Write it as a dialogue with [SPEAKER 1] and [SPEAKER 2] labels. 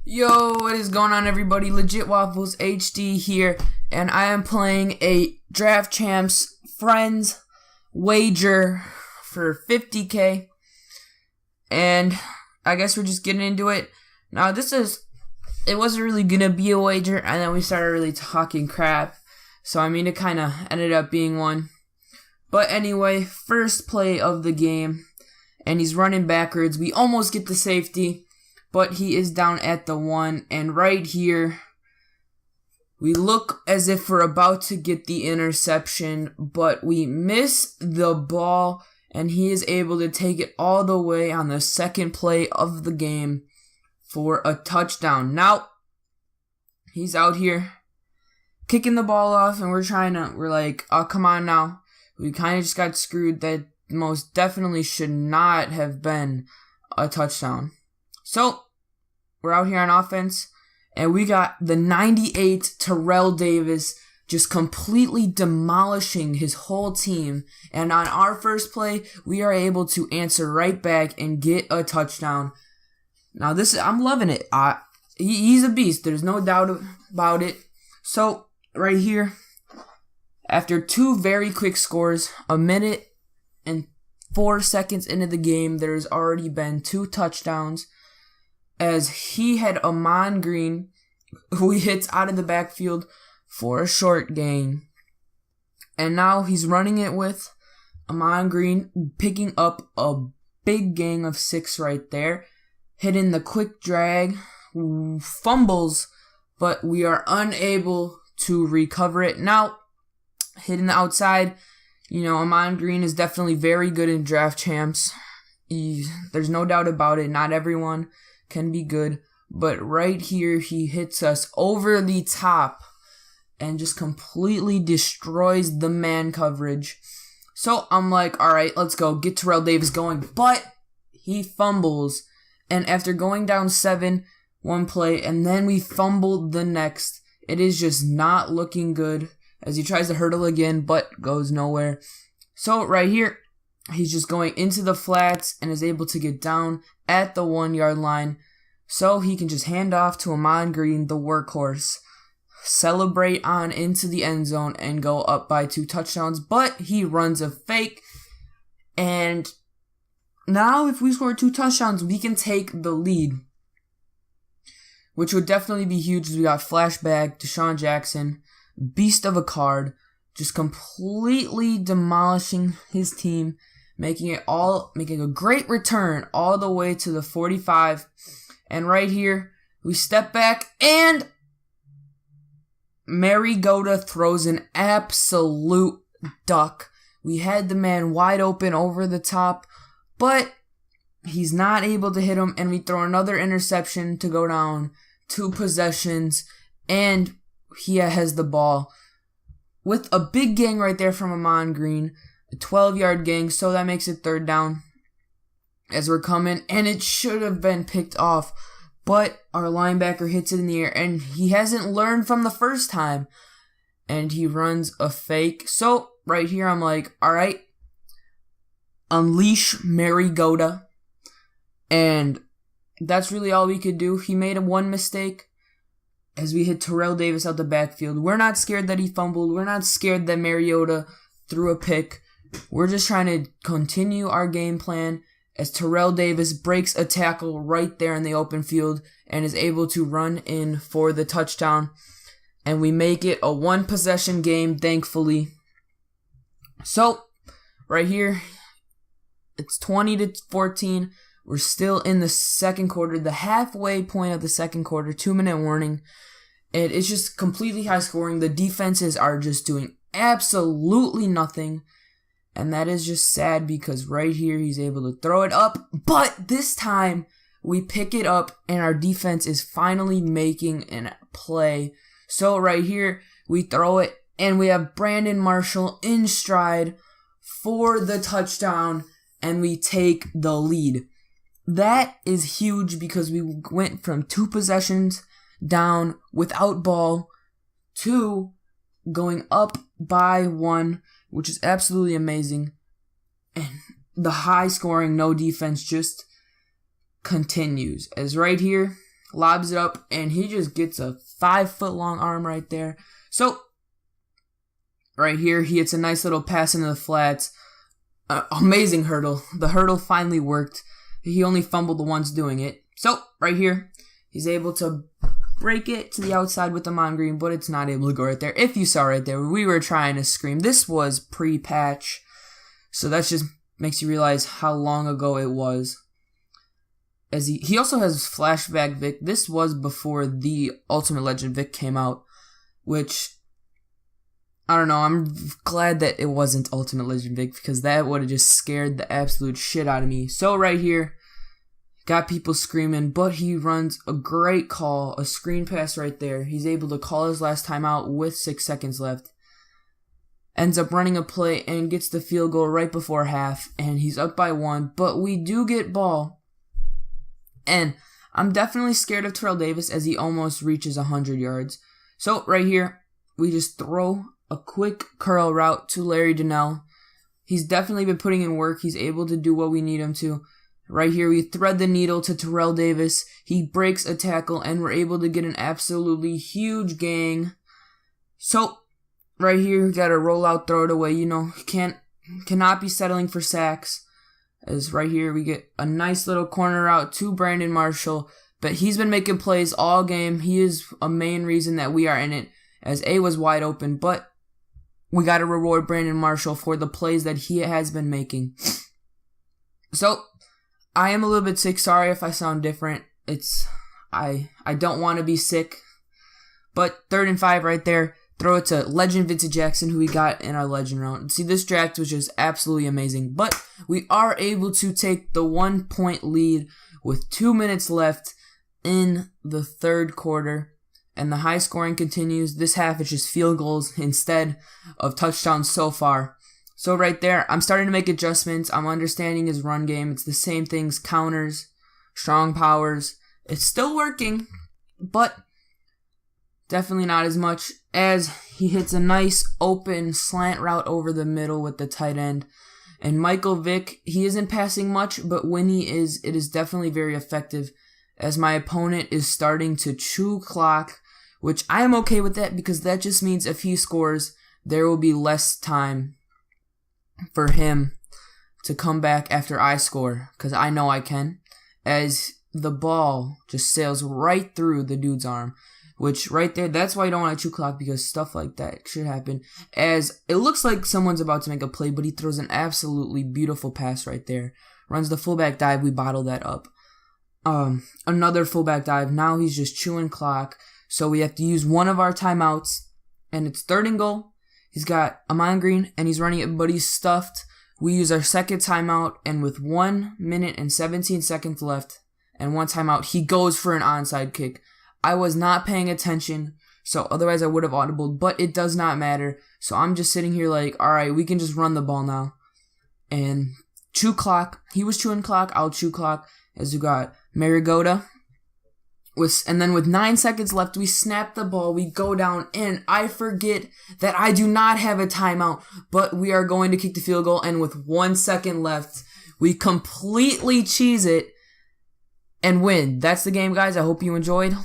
[SPEAKER 1] Yo, what is going on, everybody? Legit Waffles HD here, and I am playing a Draft Champs Friends wager for 50k, and I guess we're just getting into it. Now, it wasn't really gonna be a wager, and then we started really talking crap, so it kind of ended up being one. But anyway, first play of the game, and he's running backwards. We almost get the safety, but he is down at the 1, and right here, we look as if we're about to get the interception, but we miss the ball, and he is able to take it all the way on the second play of the game for a touchdown. Now, he's out here kicking the ball off, and we're like, oh, come on now. We kind of just got screwed. That most definitely should not have been a touchdown. So, we're out here on offense, and we got the 98 Terrell Davis just completely demolishing his whole team. And on our first play, we are able to answer right back and get a touchdown. Now, I'm loving it. He's a beast. There's no doubt about it. So, right here, after two very quick scores, a minute and 4 seconds into the game, there's already been 2 touchdowns, as he had Amon Green, who he hits out of the backfield for a short gain. And now he's running it with Amon Green, picking up a big gain of 6 right there, hitting the quick drag, fumbles, but we are unable to recover it. Now, hitting the outside, Amon Green is definitely very good in Draft Champs. There's no doubt about it. Not everyone can be good, but right here he hits us over the top and just completely destroys the man coverage. So I'm like, all right, let's go, get Terrell Davis going, but he fumbles, and after going down 7 one play and then we fumbled the next, it is just not looking good as he tries to hurdle again but goes nowhere. So right here, he's just going into the flats and is able to get down at the 1-yard line, so he can just hand off to Amon Green, the workhorse, celebrate on into the end zone, and go up by 2 touchdowns. But he runs a fake, and now if we score 2 touchdowns, we can take the lead, which would definitely be huge, as we got flashback, Deshaun Jackson, beast of a card, just completely demolishing his team, making a great return all the way to the 45. And right here, we step back, and Mariota throws an absolute duck. We had the man wide open over the top, but he's not able to hit him, and we throw another interception to go down 2 possessions, and he has the ball with a big gang right there from Amon Green, a 12-yard gang, so that makes it 3rd down as we're coming, and it should have been picked off, but our linebacker hits it in the air, and he hasn't learned from the first time, and he runs a fake. So right here, I'm like, all right, unleash Mariota, and that's really all we could do. He made one mistake as we hit Terrell Davis out the backfield. We're not scared that he fumbled. We're not scared that Mariota threw a pick. We're just trying to continue our game plan as Terrell Davis breaks a tackle right there in the open field and is able to run in for the touchdown. And we make it a 1-possession game, thankfully. So, right here, it's 20-14. We're still in the second quarter, the halfway point of the second quarter, 2-minute warning. And it's just completely high scoring. The defenses are just doing absolutely nothing. And that is just sad, because right here he's able to throw it up. But this time we pick it up and our defense is finally making a play. So right here we throw it and we have Brandon Marshall in stride for the touchdown, and we take the lead. That is huge, because we went from 2 possessions down without ball to going up by 1, which is absolutely amazing. And the high scoring, no defense just continues. As right here, lobs it up, and he just gets a 5-foot-long arm right there. So, right here, he hits a nice little pass into the flats. Amazing hurdle. The hurdle finally worked. He only fumbled the ones doing it. So, right here, he's able to break it to the outside with the Mon Green, but it's not able to go right there. If you saw right there, we were trying to scream. This was pre-patch, so that just makes you realize how long ago it was. As he also has Flashback Vic. This was before the Ultimate Legend Vic came out, which, I don't know, I'm glad that it wasn't Ultimate Legend Vic, because that would have just scared the absolute shit out of me. So right here, got people screaming, but he runs a great call, a screen pass right there. He's able to call his last timeout with 6 seconds left. Ends up running a play and gets the field goal right before half, and he's up by 1, but we do get ball. And I'm definitely scared of Terrell Davis as he almost reaches 100 yards. So right here, we just throw a quick curl route to Larry Donnell. He's definitely been putting in work. He's able to do what we need him to. Right here, we thread the needle to Terrell Davis. He breaks a tackle, and we're able to get an absolutely huge gang. So, right here, we got to roll out, throw it away. You know, cannot be settling for sacks. As right here, we get a nice little corner out to Brandon Marshall. But he's been making plays all game. He is a main reason that we are in it, as A was wide open. But we got to reward Brandon Marshall for the plays that he has been making. So, I am a little bit sick. Sorry if I sound different. I don't want to be sick. But 3rd and 5 right there. Throw it to Legend Vincent Jackson, who we got in our Legend round. See, this draft was just absolutely amazing. But we are able to take the 1-point lead with 2 minutes left in the 3rd quarter. And the high scoring continues. This half is just field goals instead of touchdowns so far. So right there, I'm starting to make adjustments. I'm understanding his run game. It's the same things, counters, strong powers. It's still working, but definitely not as much, as he hits a nice open slant route over the middle with the tight end. And Michael Vick, he isn't passing much, but when he is, it is definitely very effective, as my opponent is starting to chew clock, which I am okay with that, because that just means if he scores, there will be less time for him to come back after I score, because I know I can, as the ball just sails right through the dude's arm. Which right there, that's why you don't want to chew clock, because stuff like that should happen. As it looks like someone's about to make a play, but he throws an absolutely beautiful pass right there. Runs the fullback dive, we bottle that up. Another fullback dive, now he's just chewing clock. So we have to use one of our timeouts, and it's 3rd and goal. He's got a Mon Green, and he's running it, but he's stuffed. We use our 2nd timeout, and with 1 minute and 17 seconds left, and 1 timeout, he goes for an onside kick. I was not paying attention, so otherwise I would have audibled, but it does not matter. So I'm just sitting here like, alright, we can just run the ball now. And chew clock. He was chewing clock, I'll chew clock. As we got Marigoda. And then with 9 seconds left, we snap the ball, we go down, and I forget that I do not have a timeout, but we are going to kick the field goal, and with 1 second left, we completely cheese it and win. That's the game, guys. I hope you enjoyed.